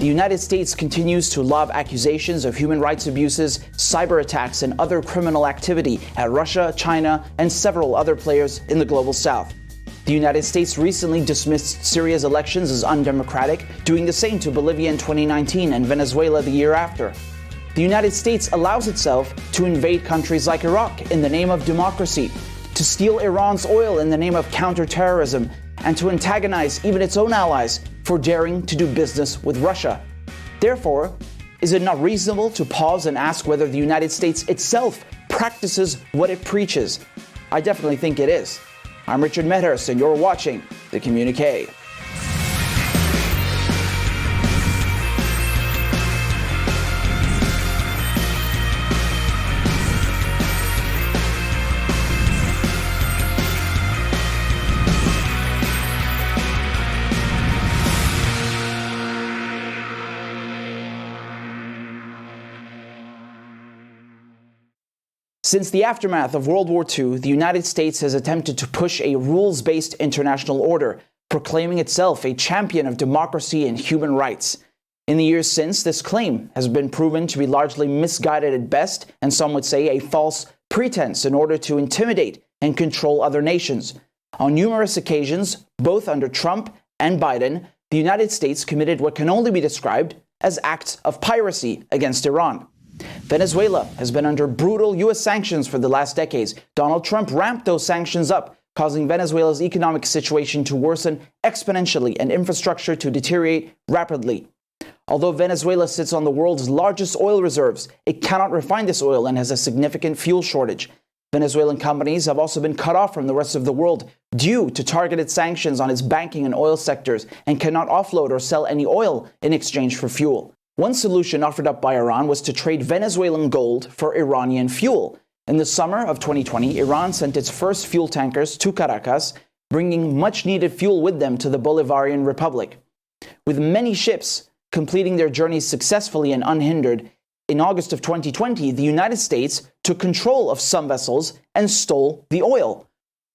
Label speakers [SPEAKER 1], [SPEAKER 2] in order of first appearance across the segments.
[SPEAKER 1] the United States continues to lob accusations of human rights abuses, cyber attacks, and other criminal activity at Russia, China, and several other players in the global south. The United States recently dismissed Syria's elections as undemocratic, doing the same to Bolivia in 2019 and Venezuela the year after. The United States allows itself to invade countries like Iraq in the name of democracy, to steal Iran's oil in the name of counterterrorism, and to antagonize even its own allies for daring to do business with Russia. Therefore, is it not reasonable to pause and ask whether the United States itself practices what it preaches? I definitely think it is. I'm Richard Medhurst, and you're watching the Communiqué. Since the aftermath of World War II, the United States has attempted to push a rules-based international order, proclaiming itself a champion of democracy and human rights. In the years since, this claim has been proven to be largely misguided at best, and some would say a false pretense in order to intimidate and control other nations. On numerous occasions, both under Trump and Biden, the United States committed what can only be described as acts of piracy against Iran. Venezuela has been under brutal U.S. sanctions for the last decades. Donald Trump ramped those sanctions up, causing Venezuela's economic situation to worsen exponentially and infrastructure to deteriorate rapidly. Although Venezuela sits on the world's largest oil reserves, it cannot refine this oil and has a significant fuel shortage. Venezuelan companies have also been cut off from the rest of the world due to targeted sanctions on its banking and oil sectors and cannot offload or sell any oil in exchange for fuel. One solution offered up by Iran was to trade Venezuelan gold for Iranian fuel. In the summer of 2020, Iran sent its first fuel tankers to Caracas, bringing much-needed fuel with them to the Bolivarian Republic. With many ships completing their journeys successfully and unhindered, in August of 2020, the United States took control of some vessels and stole the oil.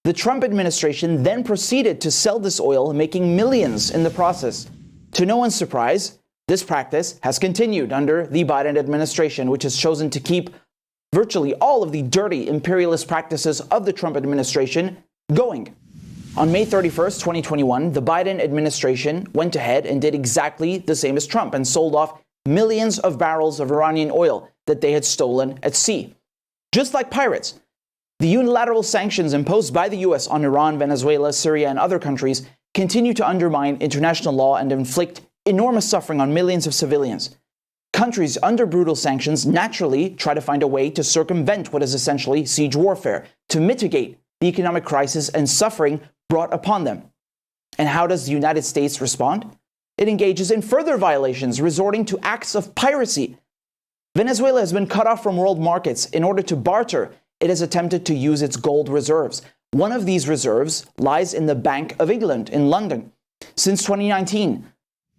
[SPEAKER 1] The Trump administration then proceeded to sell this oil, making millions in the process. To no one's surprise, this practice has continued under the Biden administration, which has chosen to keep virtually all of the dirty imperialist practices of the Trump administration going. On May 31st, 2021, the Biden administration went ahead and did exactly the same as Trump and sold off millions of barrels of Iranian oil that they had stolen at sea. Just like pirates, the unilateral sanctions imposed by the U.S. on Iran, Venezuela, Syria, and other countries continue to undermine international law and inflict enormous suffering on millions of civilians. Countries under brutal sanctions naturally try to find a way to circumvent what is essentially siege warfare, to mitigate the economic crisis and suffering brought upon them. And how does the United States respond? It engages in further violations, resorting to acts of piracy. Venezuela has been cut off from world markets. In order to barter, it has attempted to use its gold reserves. One of these reserves lies in the Bank of England in London. Since 2019,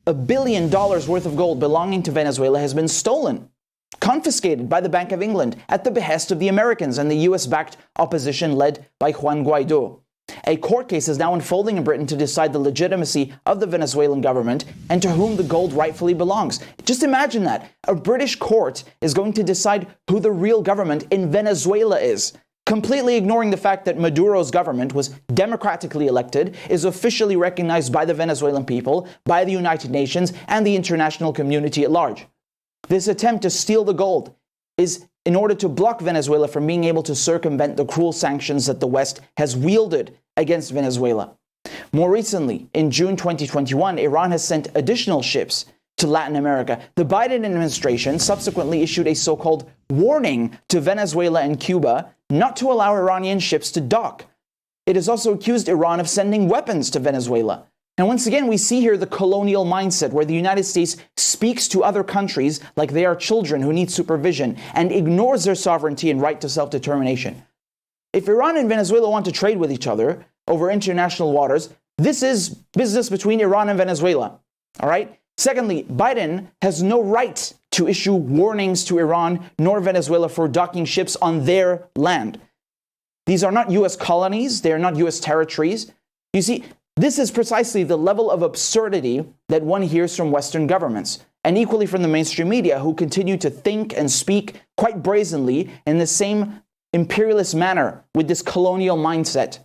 [SPEAKER 1] $1 billion worth of gold belonging to Venezuela has been stolen, confiscated by the Bank of England at the behest of the Americans and the US-backed opposition led by Juan Guaido. A court case is now unfolding in Britain to decide the legitimacy of the Venezuelan government and to whom the gold rightfully belongs. Just imagine that. A British court is going to decide who the real government in Venezuela is, completely ignoring the fact that Maduro's government was democratically elected, is officially recognized by the Venezuelan people, by the United Nations, and the international community at large. This attempt to steal the gold is in order to block Venezuela from being able to circumvent the cruel sanctions that the West has wielded against Venezuela. More recently, in June 2021, Iran has sent additional ships to Latin America. The Biden administration subsequently issued a so-called warning to Venezuela and Cuba not to allow Iranian ships to dock. It has also accused Iran of sending weapons to Venezuela. And once again, we see here the colonial mindset where the United States speaks to other countries like they are children who need supervision and ignores their sovereignty and right to self-determination. If Iran and Venezuela want to trade with each other over international waters, this is business between Iran and Venezuela. All right? Secondly, Biden has no right to issue warnings to Iran nor Venezuela for docking ships on their land. These are not U.S. colonies. They are not U.S. territories. You see, this is precisely the level of absurdity that one hears from Western governments. and equally from the mainstream media, who continue to think and speak quite brazenly in the same imperialist manner with this colonial mindset.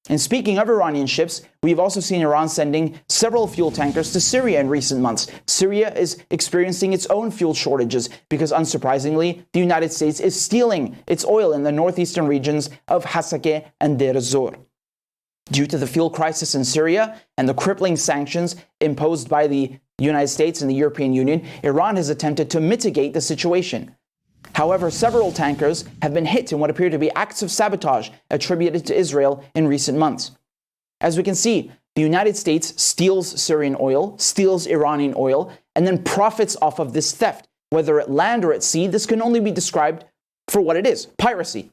[SPEAKER 1] And speaking of Iranian ships, we've also seen Iran sending several fuel tankers to Syria in recent months. Syria is experiencing its own fuel shortages because, unsurprisingly, the United States is stealing its oil in the northeastern regions of Hasakeh and Deir ez-Zor. Due to the fuel crisis in Syria and the crippling sanctions imposed by the United States and the European Union, Iran has attempted to mitigate the situation. However, several tankers have been hit in what appear to be acts of sabotage attributed to Israel in recent months. As we can see, the United States steals Syrian oil, steals Iranian oil, and then profits off of this theft. Whether at land or at sea, this can only be described for what it is: piracy.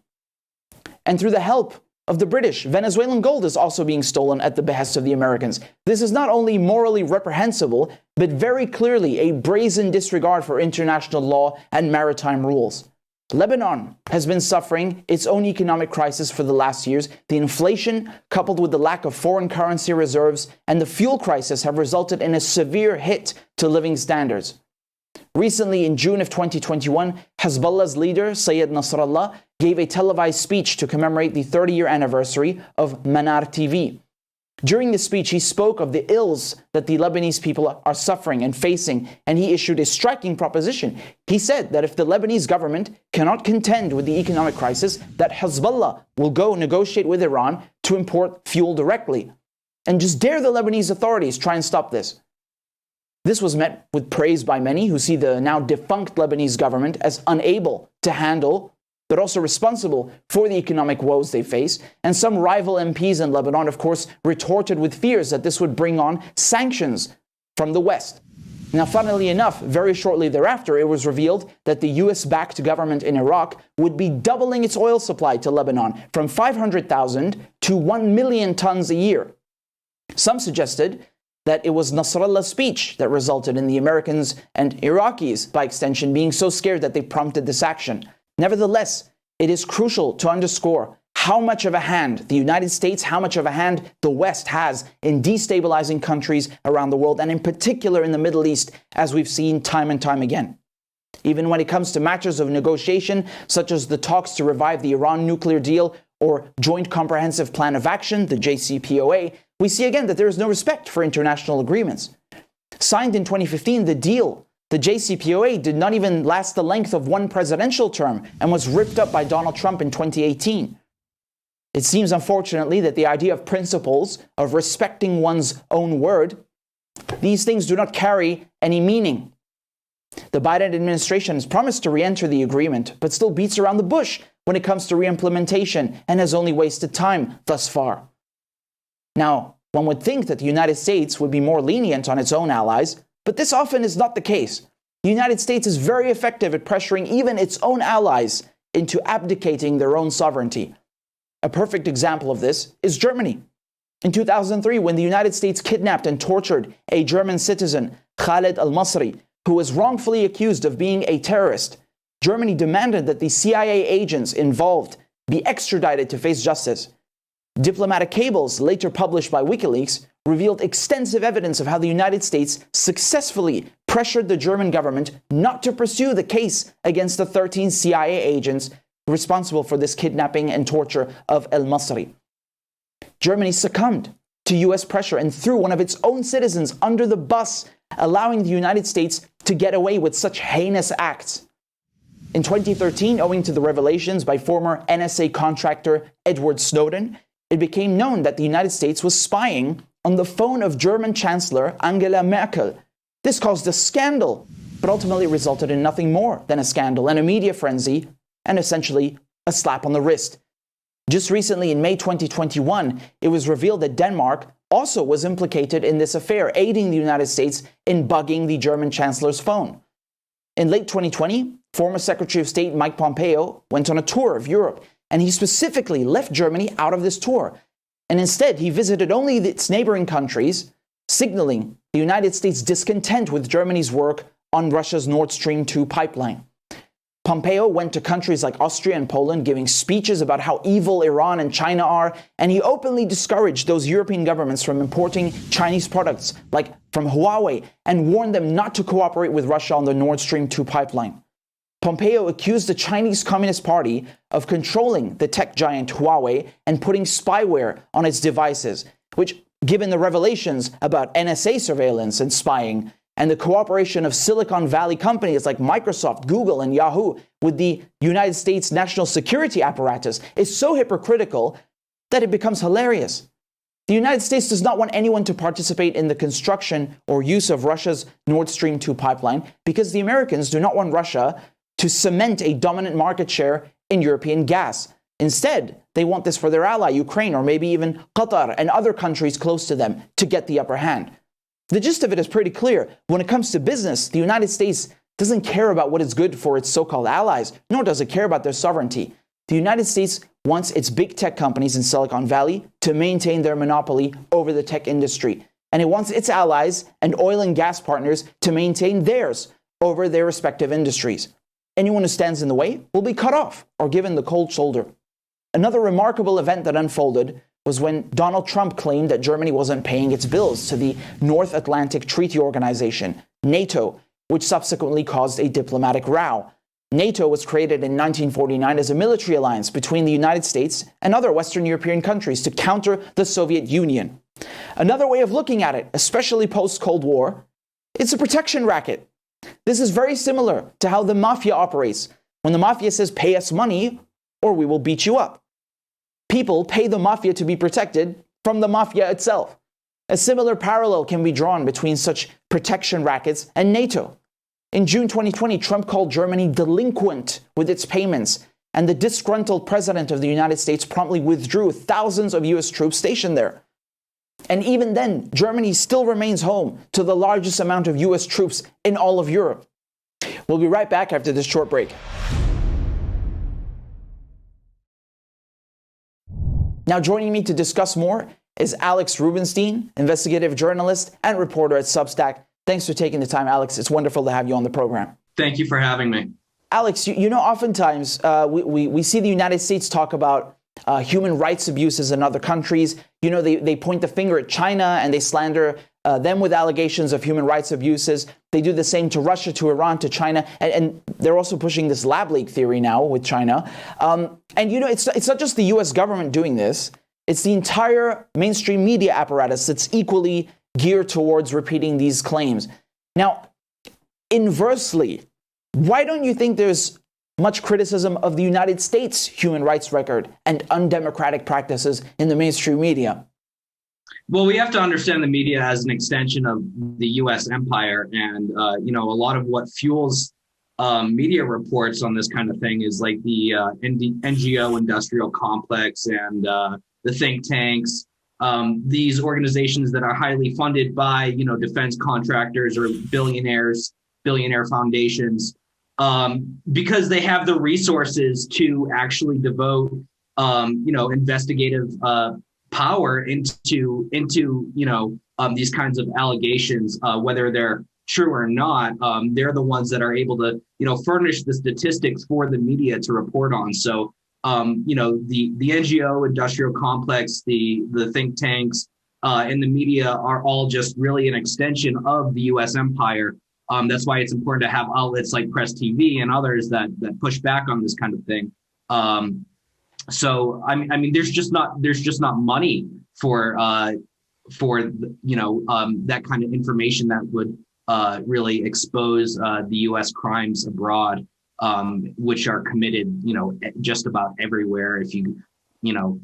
[SPEAKER 1] And through the help of the British, Venezuelan gold is also being stolen at the behest of the Americans. This is not only morally reprehensible, but very clearly a brazen disregard for international law and maritime rules. Lebanon has been suffering its own economic crisis for the last years. The inflation, coupled with the lack of foreign currency reserves, and the fuel crisis have resulted in a severe hit to living standards. Recently, in June of 2021, Hezbollah's leader, Sayyid Nasrallah, gave a televised speech to commemorate the 30-year anniversary of Manar TV. During the speech, he spoke of the ills that the Lebanese people are suffering and facing, and he issued a striking proposition. He said that if the Lebanese government cannot contend with the economic crisis, that Hezbollah will go negotiate with Iran to import fuel directly. And just dare the Lebanese authorities try and stop this. This was met with praise by many who see the now defunct Lebanese government as unable to handle, but also responsible for the economic woes they face. And some rival MPs in Lebanon, of course, retorted with fears that this would bring on sanctions from the West. Now, funnily enough, very shortly thereafter, it was revealed that the US-backed government in Iraq would be doubling its oil supply to Lebanon from 500,000 to 1 million tons a year. Some suggested that it was Nasrallah's speech that resulted in the Americans and Iraqis, by extension, being so scared that they prompted this action. Nevertheless, it is crucial to underscore how much of a hand the United States, how much of a hand the West has in destabilizing countries around the world, and in particular in the Middle East, as we've seen time and time again. Even when it comes to matters of negotiation, such as the talks to revive the Iran nuclear deal or Joint Comprehensive Plan of Action, the JCPOA, we see again that there is no respect for international agreements. Signed in 2015, the JCPOA, did not even last the length of one presidential term and was ripped up by Donald Trump in 2018. It seems, unfortunately, that the idea of principles, of respecting one's own word, these things do not carry any meaning. The Biden administration has promised to re-enter the agreement, but still beats around the bush when it comes to re-implementation and has only wasted time thus far. Now, one would think that the United States would be more lenient on its own allies, but this often is not the case. The United States is very effective at pressuring even its own allies into abdicating their own sovereignty. A perfect example of this is Germany. In 2003, when the United States kidnapped and tortured a German citizen, Khaled al-Masri, who was wrongfully accused of being a terrorist, Germany demanded that the CIA agents involved be extradited to face justice. Diplomatic cables, later published by WikiLeaks, revealed extensive evidence of how the United States successfully pressured the German government not to pursue the case against the 13 CIA agents responsible for this kidnapping and torture of al-Masri. Germany succumbed to US pressure and threw one of its own citizens under the bus, allowing the United States to get away with such heinous acts. In 2013, owing to the revelations by former NSA contractor Edward Snowden, it became known that the United States was spying on the phone of German Chancellor Angela Merkel. This caused a scandal, but ultimately resulted in nothing more than a scandal and a media frenzy, and essentially a slap on the wrist. Just recently, in May 2021, it was revealed that Denmark also was implicated in this affair, aiding the United States in bugging the German Chancellor's phone. In late 2020, former Secretary of State Mike Pompeo went on a tour of Europe, and he specifically left Germany out of this tour. And instead, he visited only its neighboring countries, signaling the United States' discontent with Germany's work on Russia's Nord Stream 2 pipeline. Pompeo went to countries like Austria and Poland giving speeches about how evil Iran and China are, and he openly discouraged those European governments from importing Chinese products, like from Huawei, and warned them not to cooperate with Russia on the Nord Stream 2 pipeline. Pompeo accused the Chinese Communist Party of controlling the tech giant Huawei and putting spyware on its devices, which, given the revelations about NSA surveillance and spying, and the cooperation of Silicon Valley companies like Microsoft, Google, and Yahoo with the United States national security apparatus, is so hypocritical that it becomes hilarious. The United States does not want anyone to participate in the construction or use of Russia's Nord Stream 2 pipeline because the Americans do not want Russia to cement a dominant market share in European gas. Instead, they want this for their ally, Ukraine, or maybe even Qatar and other countries close to them to get the upper hand. The gist of it is pretty clear. When it comes to business, the United States doesn't care about what is good for its so-called allies, nor does it care about their sovereignty. The United States wants its big tech companies in Silicon Valley to maintain their monopoly over the tech industry. And it wants its allies and oil and gas partners to maintain theirs over their respective industries. Anyone who stands in the way will be cut off or given the cold shoulder. Another remarkable event that unfolded was when Donald Trump claimed that Germany wasn't paying its bills to the North Atlantic Treaty Organization, NATO, which subsequently caused a diplomatic row. NATO was created in 1949 as a military alliance between the United States and other Western European countries to counter the Soviet Union. Another way of looking at it, especially post-Cold War, it's a protection racket. This is very similar to how the mafia operates. When the mafia says, "Pay us money or we will beat you up," people pay the mafia to be protected from the mafia itself. A similar parallel can be drawn between such protection rackets and NATO. In June 2020, Trump called Germany delinquent with its payments, and the disgruntled president of the United States promptly withdrew thousands of US troops stationed there. And even then, Germany still remains home to the largest amount of US troops in all of Europe. We'll be right back after this short break. Now joining me to discuss more is Alex Rubinstein, investigative journalist and reporter at Substack. Thanks for taking the time, Alex. It's wonderful to have you on the program.
[SPEAKER 2] Thank you for having me.
[SPEAKER 1] Alex, you know, oftentimes we see the United States talk about human rights abuses in other countries. You know, they point the finger at China and they slander them with allegations of human rights abuses. They do the same to Russia, to Iran, to China, and they're also pushing this lab leak theory now with China. And you know, it's not just the U.S. government doing this. It's the entire mainstream media apparatus that's equally geared towards repeating these claims. Now, inversely, why don't you think there's much criticism of the United States human rights record and undemocratic practices in the mainstream media?
[SPEAKER 2] Well, we have to understand the media as an extension of the U.S. empire. And, you know, a lot of what fuels media reports on this kind of thing is like the NGO industrial complex and the think tanks, these organizations that are highly funded by, you know, defense contractors or billionaire foundations, because they have the resources to actually devote, you know, investigative power into you know, these kinds of allegations, whether they're true or not. They're the ones that are able to, you know, furnish the statistics for the media to report on. So, you know, the NGO industrial complex, the think tanks, and the media are all just really an extension of the U.S. empire. That's why it's important to have outlets like Press TV and others that push back on this kind of thing. So I mean, there's just not money for you know, that kind of information that would really expose the U.S. crimes abroad, which are committed, you know, just about everywhere. If you know,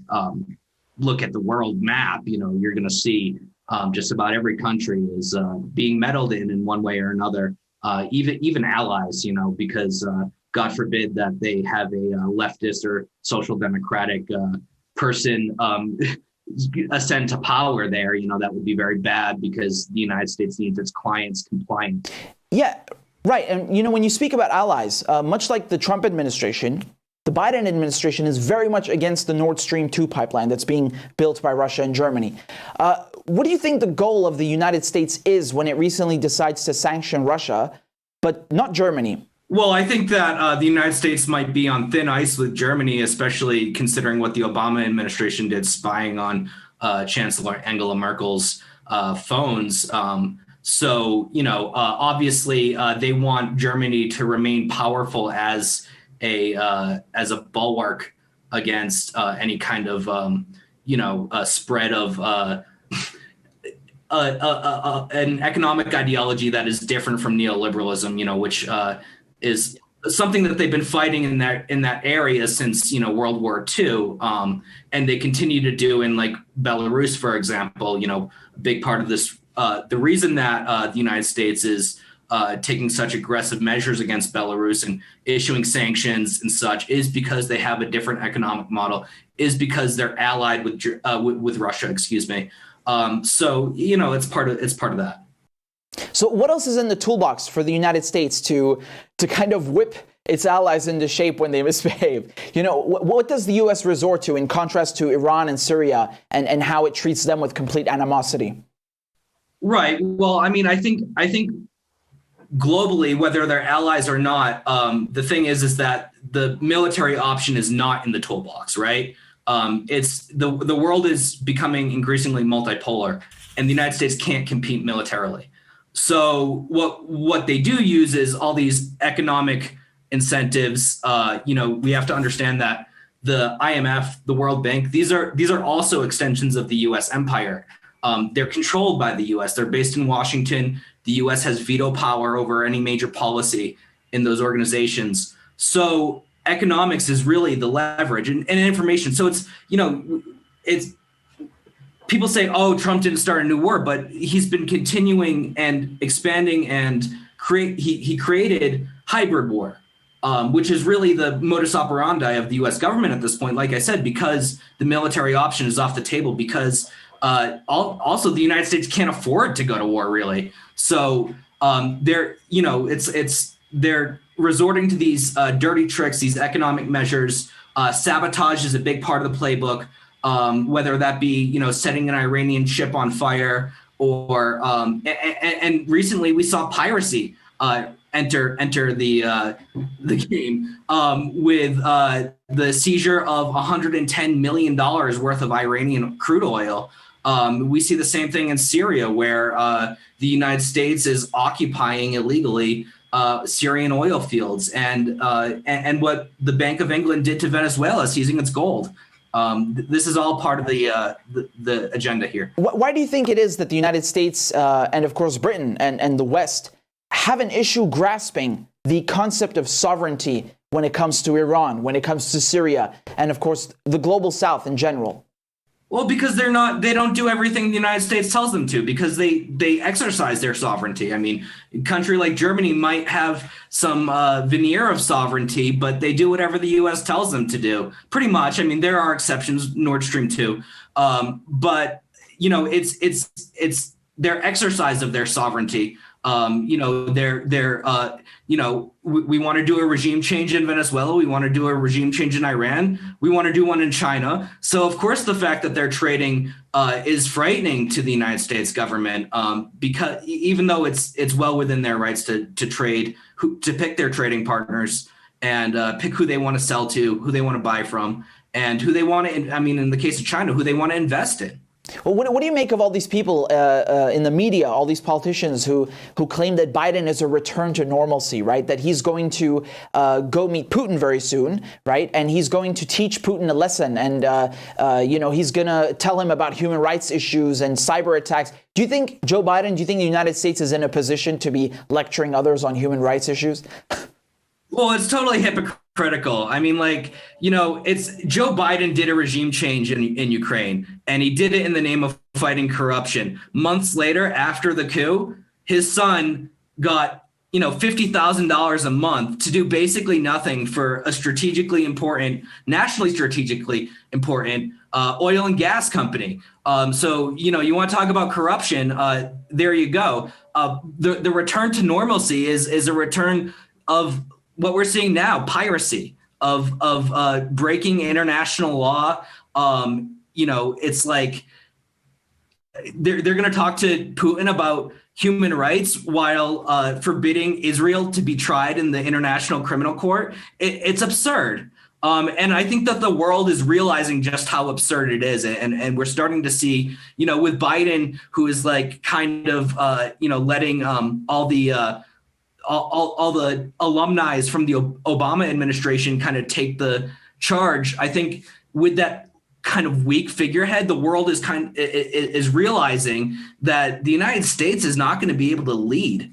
[SPEAKER 2] look at the world map, you know, you're going to see just about every country is being meddled in one way or another. Even allies, you know, because God forbid that they have a leftist or social democratic person ascend to power there. You know, that would be very bad because the United States needs its clients compliant. Yeah, right. And, you know, when you speak about allies, much like the Trump administration, the Biden administration is very much against the Nord Stream 2 pipeline that's being built by Russia and Germany. What do you think the goal of the United States is when it recently decides to sanction Russia, but not Germany? Well, I think that the United States might be on thin ice with Germany, especially considering what the Obama administration did spying on Chancellor Angela Merkel's phones. Obviously, they want Germany to remain powerful as a bulwark against any kind of spread of an economic ideology that is different from neoliberalism, which is something that they've been fighting in that area since World War II, and they continue to do in like Belarus, for example. A big part of this, the reason that the United States is taking such aggressive measures against Belarus and issuing sanctions and such is because they have a different economic model, is because they're allied with Russia. Excuse me. It's part of that.
[SPEAKER 1] So what else is in the toolbox for the United States to kind of whip its allies into shape when they misbehave? What does the U.S. resort to in contrast to Iran and Syria and how it treats them with complete animosity?
[SPEAKER 2] Right. Well, I mean, I think globally, whether they're allies or not, the thing is that the military option is not in the toolbox, right? It's the world is becoming increasingly multipolar, and the United States can't compete militarily. So what they do use is all these economic incentives. We have to understand that the IMF, the World Bank, these are also extensions of the U.S. empire. They're controlled by the U.S. They're based in Washington. The U.S. has veto power over any major policy in those organizations. So economics is really the leverage and information. So it's people say, oh, Trump didn't start a new war, but he's been continuing and expanding and he created hybrid war, which is really the modus operandi of the U.S. government at this point. Like I said, because the military option is off the table, because also the United States can't afford to go to war, really. So they're resorting to these dirty tricks, these economic measures. Sabotage is a big part of the playbook. Whether that be, setting an Iranian ship on fire or and recently we saw piracy enter the game with the seizure of $110 million worth of Iranian crude oil. We see the same thing in Syria, where the United States is occupying illegally Syrian oil fields, and what the Bank of England did to Venezuela, seizing its gold. This is all part of the agenda here.
[SPEAKER 1] Why do you think it is that the United States and, of course, Britain and the West have an issue grasping the concept of sovereignty when it comes to Iran, when it comes to Syria, and, of course, the global South in general?
[SPEAKER 2] Well, because they don't do everything the United States tells them to, because they exercise their sovereignty. I mean, a country like Germany might have some veneer of sovereignty, but they do whatever the U.S. tells them to do, pretty much. I mean, there are exceptions, Nord Stream 2, but it's their exercise of their sovereignty. We want to do a regime change in Venezuela. We want to do a regime change in Iran. We want to do one in China. So, of course, the fact that they're trading is frightening to the United States government, because even though it's well within their rights to trade, to pick their trading partners and pick who they want to sell to, who they want to buy from, and who they want to, in the case of China, who they want to invest in.
[SPEAKER 1] Well, what do you make of all these people in the media, all these politicians who claim that Biden is a return to normalcy, right? That he's going to go meet Putin very soon, right? And he's going to teach Putin a lesson, and he's going to tell him about human rights issues and cyber attacks. Do you think Joe Biden? Do you think the United States is in a position to be lecturing others on human rights issues?
[SPEAKER 2] Well, it's totally hypocritical. I mean, it's Joe Biden did a regime change in Ukraine, and he did it in the name of fighting corruption. Months later, after the coup, his son got, $50,000 a month to do basically nothing for a nationally strategically important oil and gas company. So, you want to talk about corruption? There you go. The return to normalcy is a return of what we're seeing now, piracy, of breaking international law. It's like they're going to talk to Putin about, human rights while forbidding Israel to be tried in the International Criminal Court, it's absurd. And I think that the world is realizing just how absurd it is. And we're starting to see, with Biden, who is like kind of, letting all the alumni from the Obama administration kind of take the charge. I think with that kind of weak figurehead, the world is realizing that the United States is not going to be able to lead.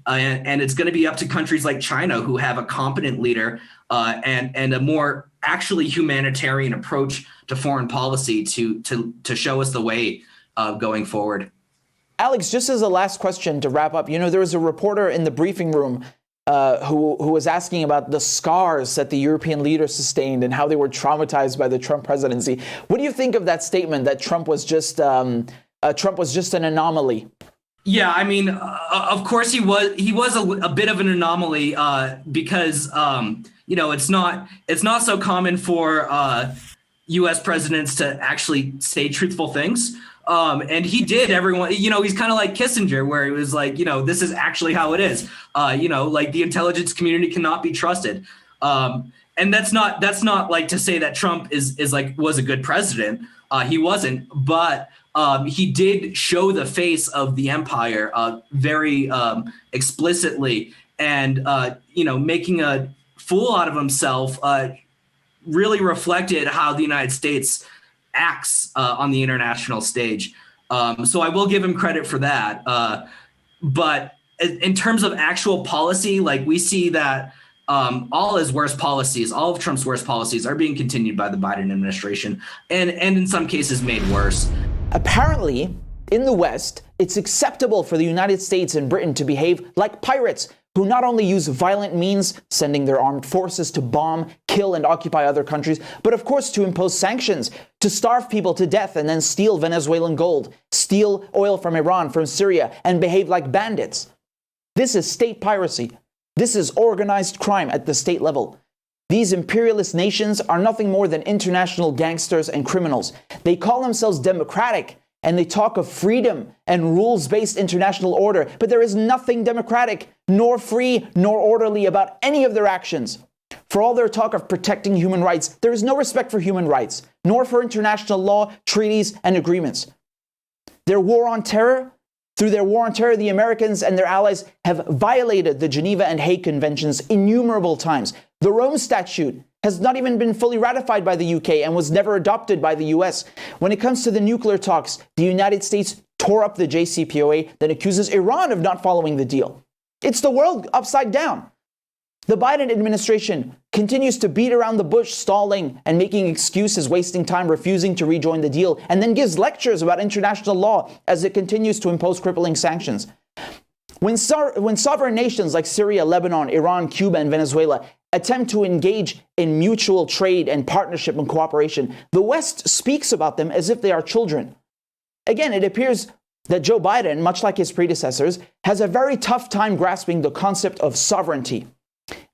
[SPEAKER 2] And it's going to be up to countries like China, who have a competent leader and a more actually humanitarian approach to foreign policy to show us the way going forward.
[SPEAKER 1] Alex, just as a last question to wrap up, there was a reporter in the briefing room who was asking about the scars that the European leaders sustained and how they were traumatized by the Trump presidency. What do you think of that statement that Trump was just an anomaly?
[SPEAKER 2] Yeah, I mean, of course he was a bit of an anomaly because it's not so common for U.S. presidents to actually say truthful things. And he did. Everyone, he's kind of like Kissinger, where he was like, this is actually how it is. Like the intelligence community cannot be trusted. And that's not like to say that Trump was a good president. He wasn't, but he did show the face of the empire very explicitly, and making a fool out of himself really reflected how the United States acts on the international stage. So I will give him credit for that. But in terms of actual policy, like we see that all of Trump's worst policies are being continued by the Biden administration, and in some cases made worse.
[SPEAKER 1] Apparently, in the West, it's acceptable for the United States and Britain to behave like pirates, who not only use violent means, sending their armed forces to bomb, kill, and occupy other countries, but of course to impose sanctions, to starve people to death and then steal Venezuelan gold, steal oil from Iran, from Syria, and behave like bandits. This is state piracy. This is organized crime at the state level. These imperialist nations are nothing more than international gangsters and criminals. They call themselves democratic, and they talk of freedom and rules-based international order, but there is nothing democratic, nor free, nor orderly about any of their actions. For all their talk of protecting human rights, there is no respect for human rights, nor for international law, treaties, and agreements. Through their war on terror, the Americans and their allies have violated the Geneva and Hague Conventions innumerable times. The Rome Statute has not even been fully ratified by the UK and was never adopted by the US. When it comes to the nuclear talks, the United States tore up the JCPOA, then accuses Iran of not following the deal. It's the world upside down. The Biden administration continues to beat around the bush, stalling and making excuses, wasting time, refusing to rejoin the deal, and then gives lectures about international law as it continues to impose crippling sanctions. When sovereign nations like Syria, Lebanon, Iran, Cuba, and Venezuela attempt to engage in mutual trade and partnership and cooperation, the West speaks about them as if they are children. Again, it appears that Joe Biden, much like his predecessors, has a very tough time grasping the concept of sovereignty.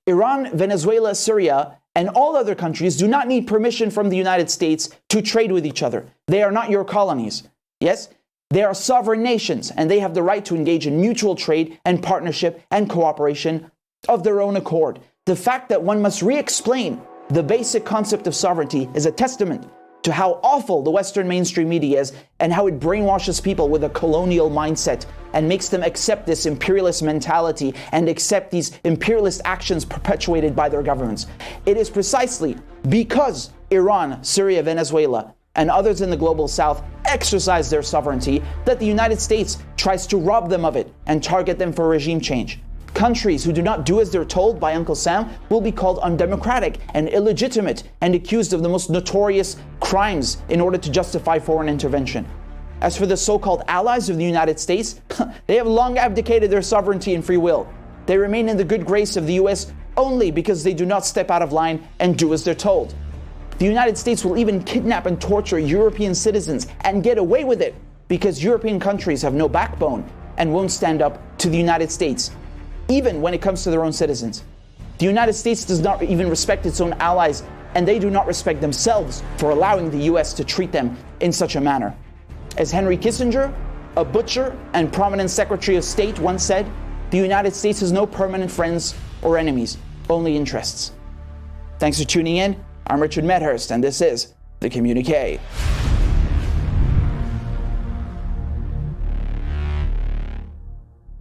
[SPEAKER 1] Iran, Venezuela, Syria, and all other countries do not need permission from the United States to trade with each other. They are not your colonies. Yes? They are sovereign nations, and they have the right to engage in mutual trade and partnership and cooperation of their own accord. The fact that one must re-explain the basic concept of sovereignty is a testament to how awful the Western mainstream media is and how it brainwashes people with a colonial mindset and makes them accept this imperialist mentality and accept these imperialist actions perpetuated by their governments. It is precisely because Iran, Syria, Venezuela, and others in the global south exercise their sovereignty that the United States tries to rob them of it and target them for regime change. Countries who do not do as they're told by Uncle Sam will be called undemocratic and illegitimate and accused of the most notorious crimes in order to justify foreign intervention. As for the so-called allies of the United States, they have long abdicated their sovereignty and free will. They remain in the good grace of the US only because they do not step out of line and do as they're told. The United States will even kidnap and torture European citizens and get away with it because European countries have no backbone and won't stand up to the United States, even when it comes to their own citizens. The United States does not even respect its own allies, and they do not respect themselves for allowing the US to treat them in such a manner. As Henry Kissinger A butcher and prominent Secretary of State once said, "The United States has no permanent friends or enemies, only interests." Thanks for tuning in. I'm Richard Medhurst, and this is the Communiqué.